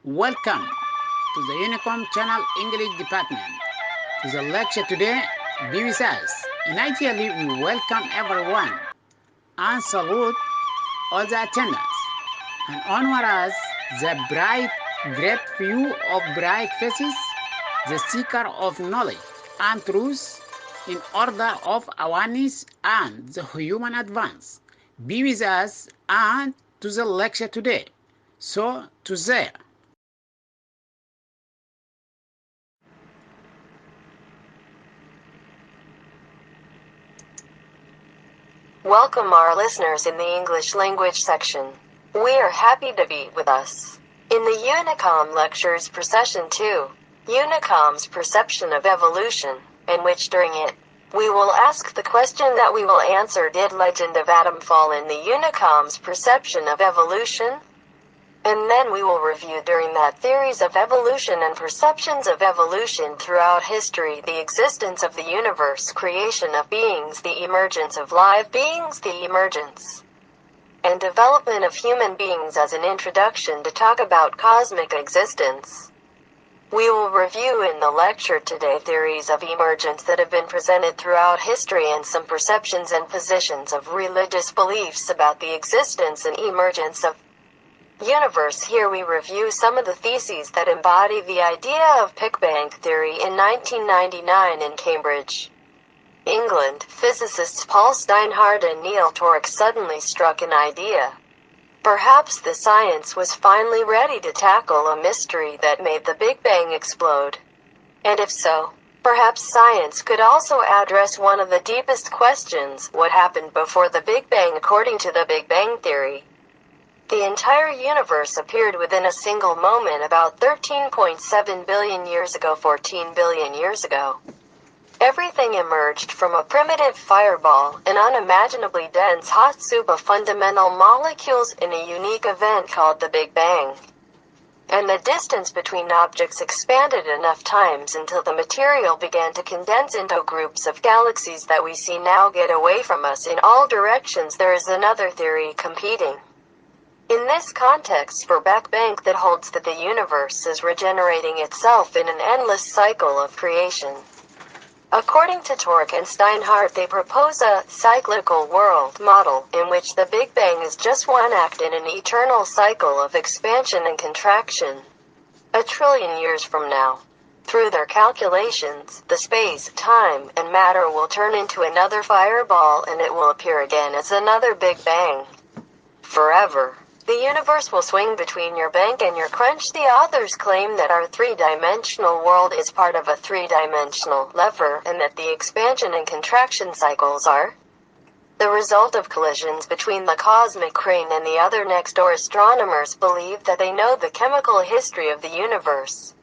Welcome to the UNICOM Channel English Department. To the lecture today, be with us. Initially, we welcome everyone and salute all the attendants and honor us the bright, great view of bright faces, the seeker of knowledge and truth in order of awareness and the human advance. Be with us and to the lecture today. So, to there. Welcome our listeners in the English language section. We are happy to be with us. In the UNICOM Lectures Procession 2, UNICOM's Perception of Evolution, in which during it, we will ask the question that we will answer: did legend of Adam fall in the UNICOM's perception of evolution? And then we will review during that theories of evolution and perceptions of evolution throughout history, the existence of the universe, creation of beings, the emergence of live beings, the emergence and development of human beings as an introduction to talk about cosmic existence. We will review in the lecture today theories of emergence that have been presented throughout history and some perceptions and positions of religious beliefs about the existence and emergence of universe. Here we review some of the theses that embody the idea of Big Bang theory. In 1999 in Cambridge, England, physicists Paul Steinhardt and Neil Tork suddenly struck an idea. Perhaps the science was finally ready to tackle a mystery that made the Big Bang explode. And if so, perhaps science could also address one of the deepest questions: what happened before the Big Bang? According to the Big Bang theory, the entire universe appeared within a single moment about 13.7 billion years ago, 14 billion years ago. Everything emerged from a primitive fireball, an unimaginably dense hot soup of fundamental molecules in a unique event called the Big Bang. And the distance between objects expanded enough times until the material began to condense into groups of galaxies that we see now get away from us in all directions. There is another theory competing in this context for Big Bang that holds that the universe is regenerating itself in an endless cycle of creation. According to Tork and Steinhardt, they propose a cyclical world model in which the Big Bang is just one act in an eternal cycle of expansion and contraction. A trillion years from now, through their calculations, the space, time, and matter will turn into another fireball and it will appear again as another Big Bang. Forever. The universe will swing between your bank and your crunch. The authors claim that our three-dimensional world is part of a three-dimensional lever, and that the expansion and contraction cycles are the result of collisions between the cosmic crane and the other next-door. Astronomers believe that they know the chemical history of the universe,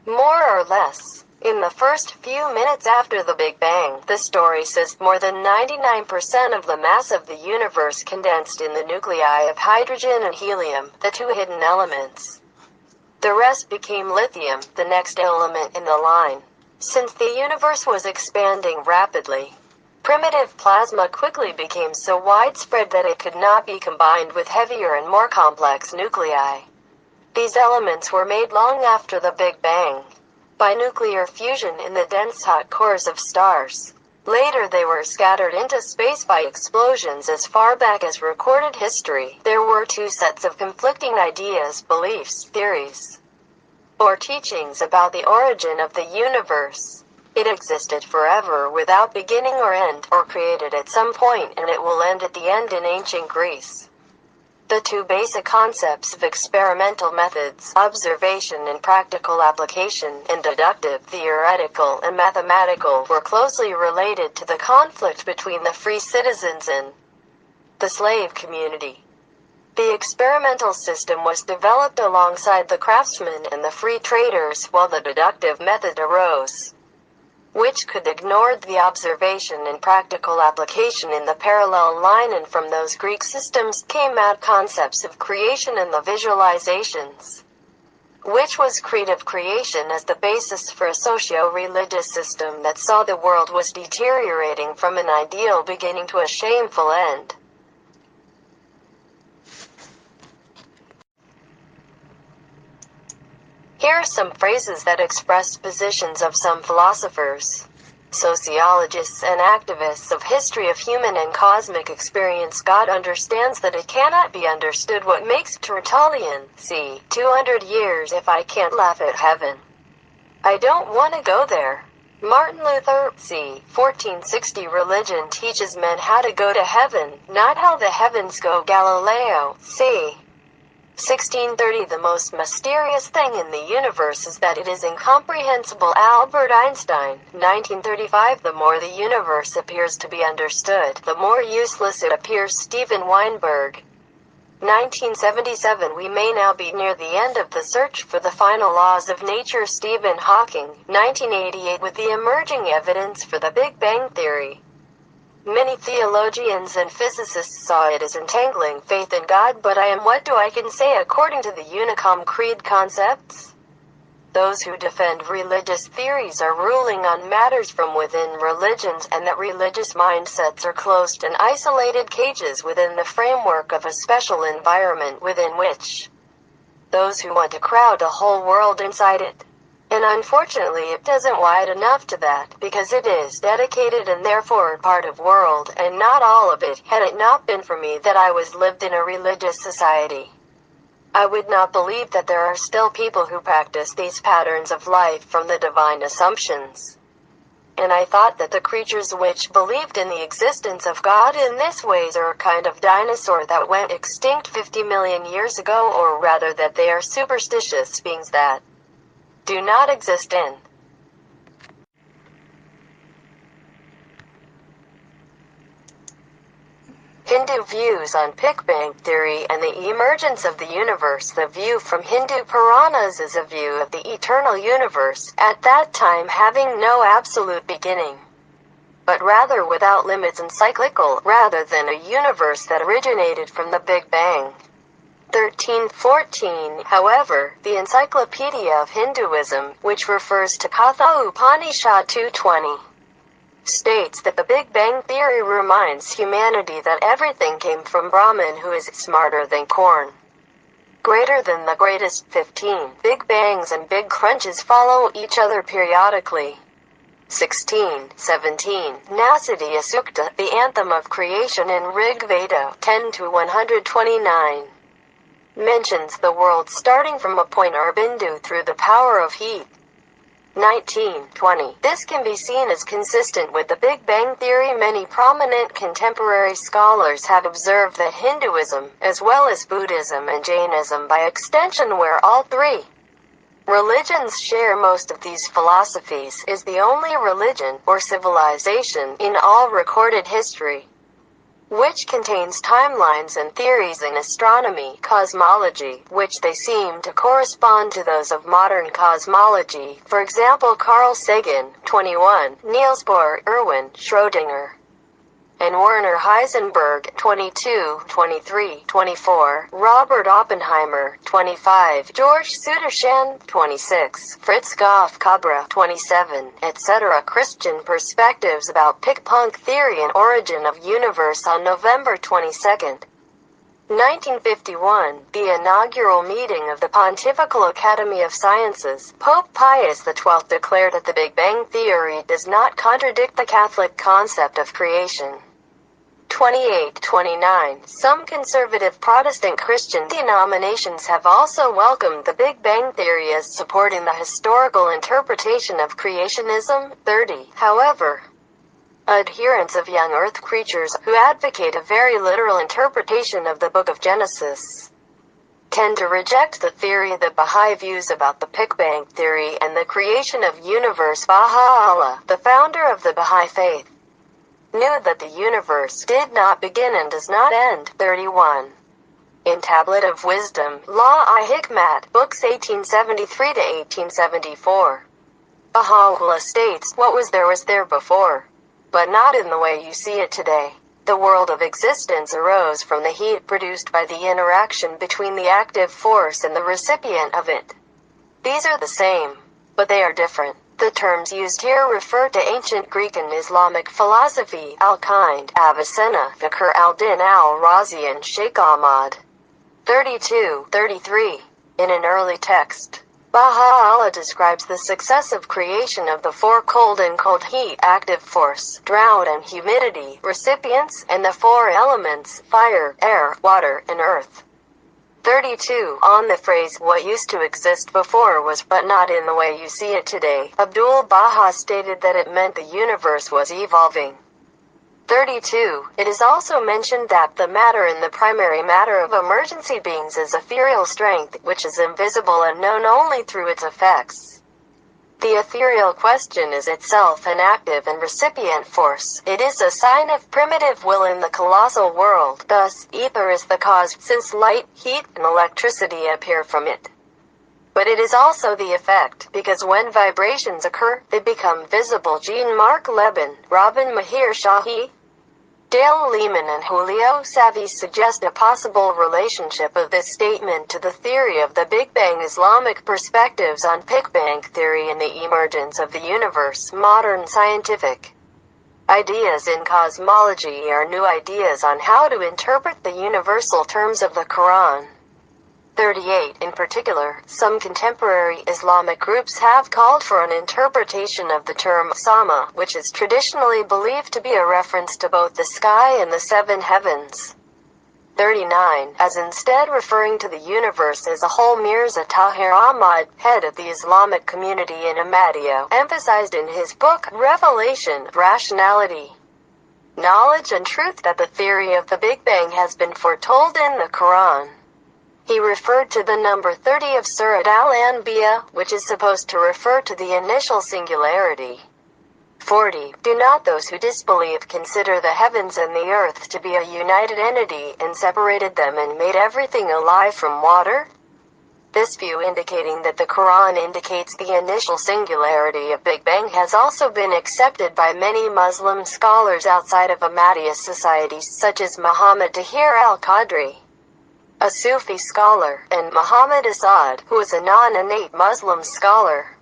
more or less. In the first few minutes after the Big Bang, the story says, more than 99% of the mass of the universe condensed in the nuclei of hydrogen and helium, the two hidden elements. The rest became lithium, the next element in the line. Since the universe was expanding rapidly, primitive plasma quickly became so widespread that it could not be combined with heavier and more complex nuclei. These elements were made long after the Big Bang, by nuclear fusion in the dense hot cores of stars. Later they were scattered into space by explosions. As far back as recorded history, there were two sets of conflicting ideas, beliefs, theories, or teachings about the origin of the universe. It existed forever without beginning or end, or created at some point and it will end at the end in ancient Greece. The two basic concepts of experimental methods, observation and practical application, and deductive, theoretical and mathematical, were closely related to the conflict between the free citizens and the slave community. The experimental system was developed alongside the craftsmen and the free traders, while the deductive method arose, which could ignore the observation and practical application in the parallel line. And from those Greek systems came out concepts of creation and the visualizations, which was creative creation as the basis for a socio-religious system that saw the world was deteriorating from an ideal beginning to a shameful end. Here are some phrases that express positions of some philosophers. Sociologists and activists of history of human and cosmic experience. God understands that it cannot be understood what makes Tertullian, c. 200 years if I can't laugh at heaven. I don't want to go there. Martin Luther, c. 1460 Religion teaches men how to go to heaven, not how the heavens go. Galileo, c. 1630 The most mysterious thing in the universe is that it is incomprehensible. Albert Einstein, 1935 The more the universe appears to be understood, the more useless it appears. Steven Weinberg, 1977 We may now be near the end of the search for the final laws of nature. Stephen Hawking, 1988 With the emerging evidence for the Big Bang Theory, many theologians and physicists saw it as entangling faith in God. But I am what do I can say according to the UNICOM creed concepts? Those who defend religious theories are ruling on matters from within religions, and that religious mindsets are closed and isolated cages within the framework of a special environment within which those who want to crowd the whole world inside it. And unfortunately it doesn't wide enough to that, because it is dedicated and therefore part of world, and not all of it. Had it not been for me that I was lived in a religious society, I would not believe that there are still people who practice these patterns of life from the divine assumptions. And I thought that the creatures which believed in the existence of God in this ways are a kind of dinosaur that went extinct 50 million years ago, or rather that they are superstitious beings that do not exist in Hindu views on Big Bang theory and the emergence of the universe. The view from Hindu Puranas is a view of the eternal universe, at that time having no absolute beginning, but rather without limits and cyclical, rather than a universe that originated from the Big Bang. 1314. However, the Encyclopedia of Hinduism, which refers to Katha Upanishad 220, states that the Big Bang Theory reminds humanity that everything came from Brahman, who is smarter than corn, greater than the greatest. 15. Big Bangs and Big Crunches follow each other periodically. 16. 17. Nasadiya Sukta, the anthem of creation in Rig Veda 10-129, mentions the world starting from a point or bindu through the power of heat. 1920. This can be seen as consistent with the Big Bang Theory. Many prominent contemporary scholars have observed that Hinduism, as well as Buddhism and Jainism by extension, where all three religions share most of these philosophies, is the only religion, or civilization, in all recorded history which contains timelines and theories in astronomy, cosmology, which they seem to correspond to those of modern cosmology. For example, Carl Sagan, 21, Niels Bohr, Erwin Schrödinger, and Werner Heisenberg, 22, 23, 24, Robert Oppenheimer, 25, George Sudarshan, 26, Fritz Goff Cabra, 27, etc. Christian Perspectives about Pink-Punk Theory and Origin of Universe. On November 22, 1951, the inaugural meeting of the Pontifical Academy of Sciences, Pope Pius XII declared that the Big Bang Theory does not contradict the Catholic concept of creation. 28-29. Some conservative Protestant Christian denominations have also welcomed the Big Bang Theory as supporting the historical interpretation of creationism. 30. However, adherents of young Earth creatures, who advocate a very literal interpretation of the Book of Genesis, tend to reject the theory that Baha'i views about the Big Bang Theory and the creation of universe. Baha'u'llah, the founder of the Baha'i faith, knew that the universe did not begin and does not end. 31. In Tablet of Wisdom, Law-i-Hikmat, books 1873-1874, Baha'u'llah states, what was there before, but not in the way you see it today. The world of existence arose from the heat produced by the interaction between the active force and the recipient of it. These are the same, but they are different. The terms used here refer to ancient Greek and Islamic philosophy, Al-Kind, Avicenna, Fakhr al-Din al-Razi and Sheikh Ahmad. 32-33. In an early text, Baha'u'llah describes the successive creation of the four cold and cold heat, active force, drought and humidity, recipients, and the four elements, fire, air, water, and earth. 32. On the phrase, what used to exist before was but not in the way you see it today, Abdul-Baha stated that it meant the universe was evolving. 32. It is also mentioned that the matter in the primary matter of emergency beings is ethereal strength, which is invisible and known only through its effects. The ethereal question is itself an active and recipient force. It is a sign of primitive will in the colossal world. Thus, ether is the cause, since light, heat, and electricity appear from it. But it is also the effect, because when vibrations occur, they become visible. Jean-Marc Lebon, Robin Mahir Shahi, Dale Lehman and Julio Savi suggest a possible relationship of this statement to the theory of the Big Bang. Islamic perspectives on Big Bang theory and the emergence of the universe. Modern scientific ideas in cosmology are new ideas on how to interpret the universal terms of the Quran. 38. In particular, some contemporary Islamic groups have called for an interpretation of the term Sama, which is traditionally believed to be a reference to both the sky and the seven heavens. 39. As instead referring to the universe as a whole. Mirza Tahir Ahmad, head of the Islamic community in Ahmadiyya, emphasized in his book, Revelation, Rationality, Knowledge and Truth, that the theory of the Big Bang has been foretold in the Quran. He referred to the number 30 of Surat al-Anbiya, which is supposed to refer to the initial singularity. 40. Do not those who disbelieve consider the heavens and the earth to be a united entity, and separated them and made everything alive from water? This view, indicating that the Quran indicates the initial singularity of Big Bang, has also been accepted by many Muslim scholars outside of Ahmadiyya societies, such as Muhammad Tahir al-Qadri, a Sufi scholar, and Muhammad Asad, who is a non-innate Muslim scholar.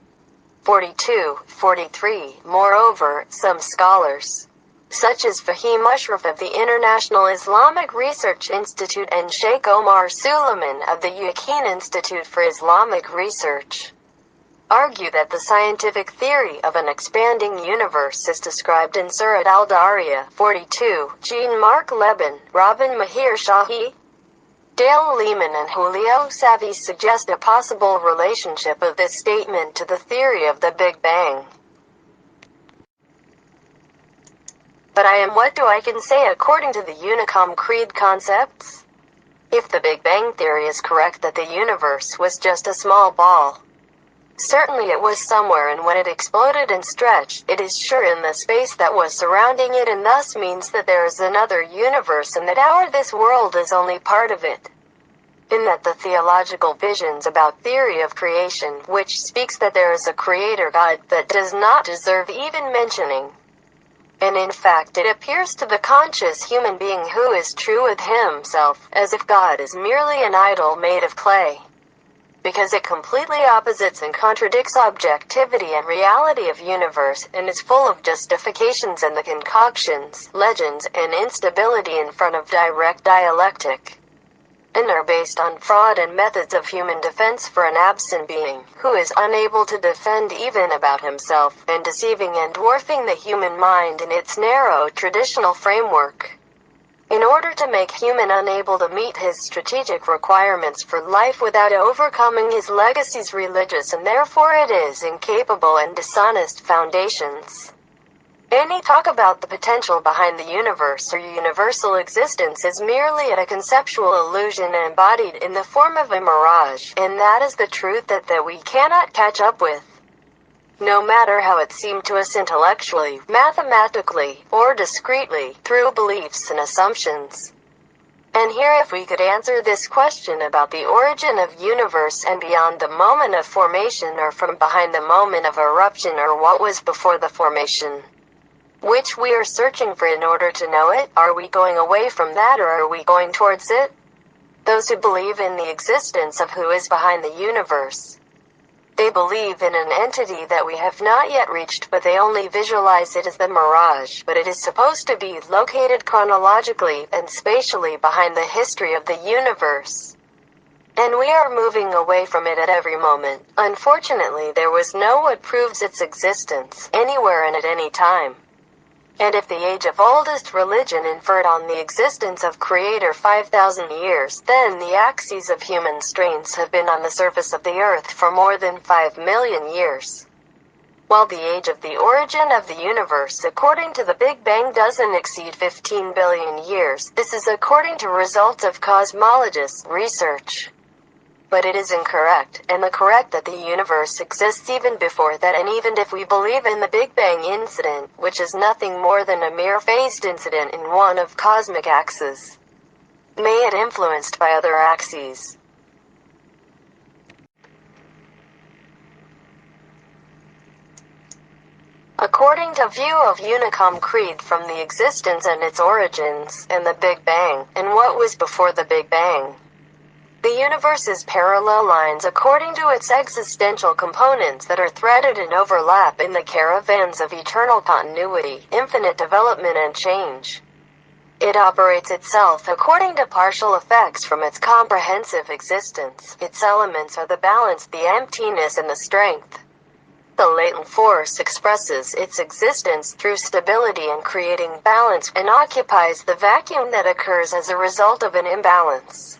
42. 43. Moreover, some scholars, such as Fahim Ashraf of the International Islamic Research Institute and Sheikh Omar Suleiman of the Yaqeen Institute for Islamic Research, argue that the scientific theory of an expanding universe is described in Surat al-Dariyah. 42. Jean-Marc Lebon, Robin Mahir Shahi, Dale Lehman and Julio Savi suggest a possible relationship of this statement to the theory of the Big Bang. But what do I can say according to the UNICOM Creed concepts? If the Big Bang theory is correct that the universe was just a small ball, certainly it was somewhere, and when it exploded and stretched, it is sure in the space that was surrounding it, and thus means that there is another universe and that this world is only part of it. In that the theological visions about theory of creation, which speaks that there is a creator God, that does not deserve even mentioning. And in fact it appears to the conscious human being who is true with himself, as if God is merely an idol made of clay, because it completely opposites and contradicts objectivity and reality of universe, and is full of justifications and the concoctions, legends, and instability in front of direct dialectic, and are based on fraud and methods of human defense for an absent being, who is unable to defend even about himself, and deceiving and dwarfing the human mind in its narrow traditional framework, in order to make human unable to meet his strategic requirements for life without overcoming his legacy's religious and therefore it is incapable and dishonest foundations. Any talk about the potential behind the universe or universal existence is merely a conceptual illusion embodied in the form of a mirage, and that is the truth that we cannot catch up with, no matter how it seemed to us intellectually, mathematically, or discreetly, through beliefs and assumptions. And here, if we could answer this question about the origin of universe and beyond the moment of formation or from behind the moment of eruption or what was before the formation, which we are searching for in order to know it, are we going away from that or are we going towards it? Those who believe in the existence of who is behind the universe, they believe in an entity that we have not yet reached, but they only visualize it as the mirage, but it is supposed to be located chronologically and spatially behind the history of the universe. And we are moving away from it at every moment. Unfortunately, there was no what proves its existence, anywhere and at any time. And if the age of oldest religion inferred on the existence of Creator 5,000 years, then the axes of human strains have been on the surface of the earth for more than 5 million years. While the age of the origin of the universe according to the Big Bang doesn't exceed 15 billion years, this is according to results of cosmologists' research. But it is incorrect, and the correct that the universe exists even before that, and even if we believe in the Big Bang incident, which is nothing more than a mere phased incident in one of cosmic axes, may it influenced by other axes. According to view of UNICOM creed from the existence and its origins, and the Big Bang, and what was before the Big Bang, the universe is parallel lines according to its existential components that are threaded and overlap in the caravans of eternal continuity, infinite development and change. It operates itself according to partial effects from its comprehensive existence. Its elements are the balance, the emptiness, and the strength. The latent force expresses its existence through stability and creating balance, and occupies the vacuum that occurs as a result of an imbalance,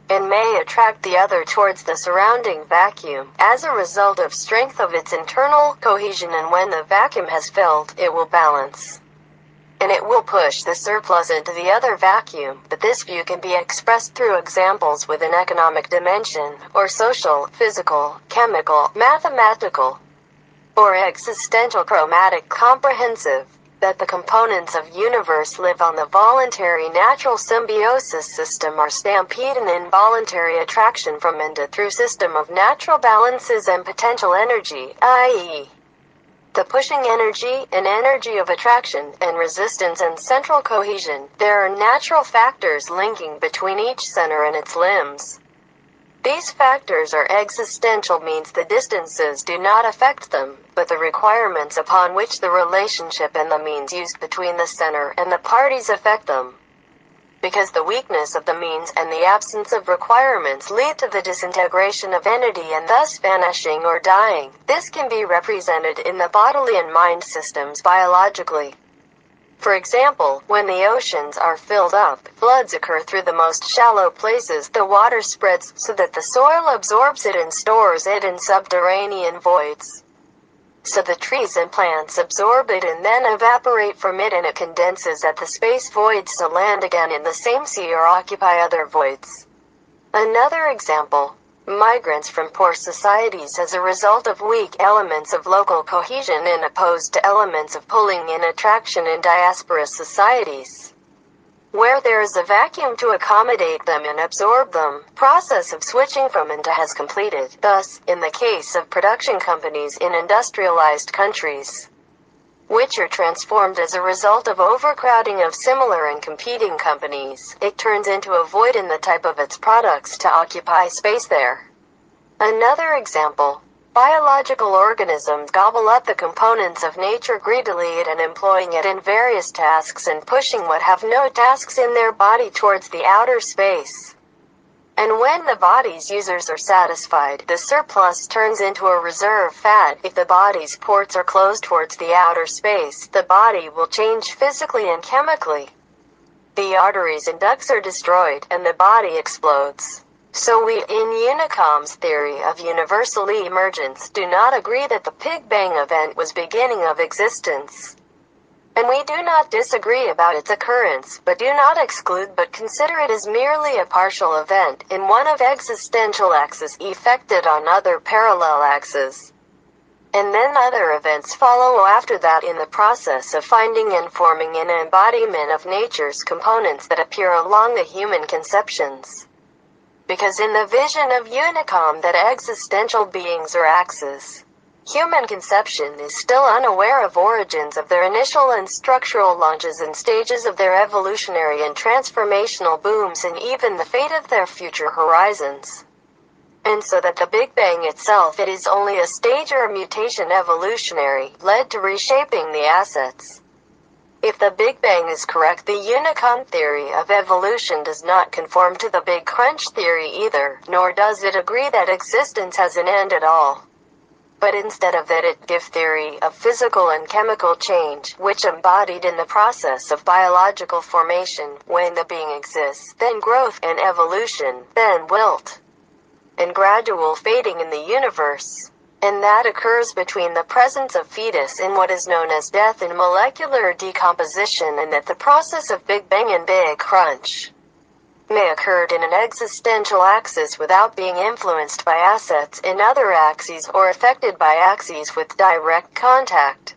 and may attract the other towards the surrounding vacuum, as a result of strength of its internal cohesion, and when the vacuum has filled, it will balance. And it will push the surplus into the other vacuum, but this view can be expressed through examples with an economic dimension, or social, physical, chemical, mathematical, or existential, chromatic, comprehensive, that the components of universe live on the voluntary natural symbiosis system or stampede and involuntary attraction from and to through system of natural balances and potential energy, i.e. the pushing energy and energy of attraction and resistance and central cohesion. There are natural factors linking between each center and its limbs. These factors are existential, means the distances do not affect them, but the requirements upon which the relationship and the means used between the center and the parties affect them. Because the weakness of the means and the absence of requirements lead to the disintegration of entity and thus vanishing or dying. This can be represented in the bodily and mind systems biologically. For example, when the oceans are filled up, floods occur through the most shallow places. The water spreads so that the soil absorbs it and stores it in subterranean voids. So the trees and plants absorb it and then evaporate from it, and it condenses at the space voids to land again in the same sea or occupy other voids. Another example. Migrants from poor societies as a result of weak elements of local cohesion and opposed to elements of pulling in attraction in diaspora societies, where there is a vacuum to accommodate them and absorb them. Process of switching from and to has completed. Thus, in the case of production companies in industrialized countries, which are transformed as a result of overcrowding of similar and competing companies, it turns into a void in the type of its products to occupy space there. Another example. Biological organisms gobble up the components of nature greedily and employing it in various tasks and pushing what have no tasks in their body towards the outer space. And when the body's users are satisfied, the surplus turns into a reserve fat. If the body's ports are closed towards the outer space, the body will change physically and chemically. The arteries and ducts are destroyed, and the body explodes. So we, in UNICOM's theory of universal emergence, do not agree that the Big Bang event was beginning of existence. And we do not disagree about its occurrence, but do not exclude but consider it as merely a partial event in one of existential axes effected on other parallel axes. And then other events follow after that in the process of finding and forming an embodiment of nature's components that appear along the human conceptions. Because in the vision of UNICOM that existential beings are axes, human conception is still unaware of origins of their initial and structural launches and stages of their evolutionary and transformational booms and even the fate of their future horizons. And so that the Big Bang itself, it is only a stage or a mutation evolutionary, led to reshaping the assets. If the Big Bang is correct, the UNICOM theory of evolution does not conform to the Big Crunch theory either, nor does it agree that existence has an end at all. But instead of that, it gives theory of physical and chemical change, which embodied in the process of biological formation, when the being exists, then growth and evolution, then wilt, and gradual fading in the universe. And that occurs between the presence of fetus in what is known as death and molecular decomposition, and that the process of Big Bang and Big Crunch may occur in an existential axis without being influenced by assets in other axes or affected by axes with direct contact.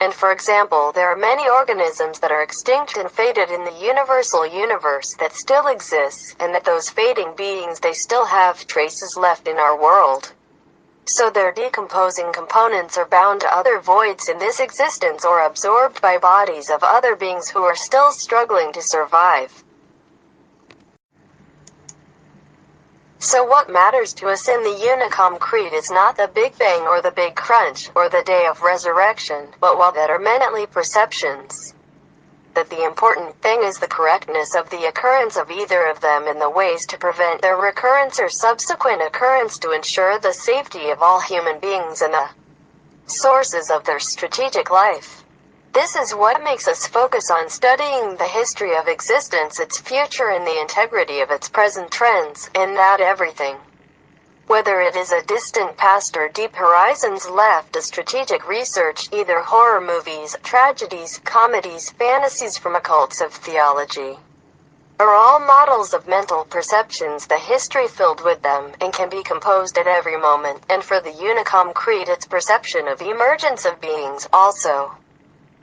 And for example, there are many organisms that are extinct and faded in the universal universe that still exists, and that those fading beings, they still have traces left in our world. So their decomposing components are bound to other voids in this existence or absorbed by bodies of other beings who are still struggling to survive. So what matters to us in the UNICOM Creed is not the Big Bang or the Big Crunch, or the Day of Resurrection, but what that are mentally perceptions. That the important thing is the correctness of the occurrence of either of them and the ways to prevent their recurrence or subsequent occurrence to ensure the safety of all human beings and the sources of their strategic life. This is what makes us focus on studying the history of existence, its future, and the integrity of its present trends, and not everything. Whether it is a distant past or deep horizons left, a strategic research, either horror movies, tragedies, comedies, fantasies from occults of theology, are all models of mental perceptions, the history filled with them, and can be composed at every moment, and for the UNICOM Creed, its perception of emergence of beings also.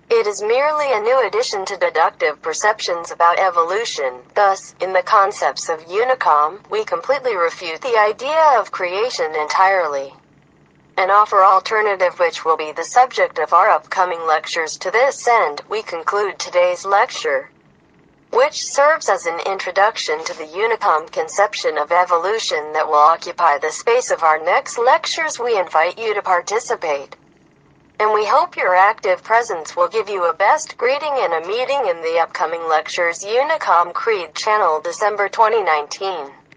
It is merely a new addition to deductive perceptions about evolution. Thus, in the concepts of UNICOM, we completely refute the idea of creation entirely, and offer alternative, which will be the subject of our upcoming lectures. To this end, we conclude today's lecture, which serves as an introduction to the UNICOM conception of evolution that will occupy the space of our next lectures. We invite you to participate, and we hope your active presence will give you a best greeting and a meeting in the upcoming lectures. UNICOM Creed Channel, December 2019.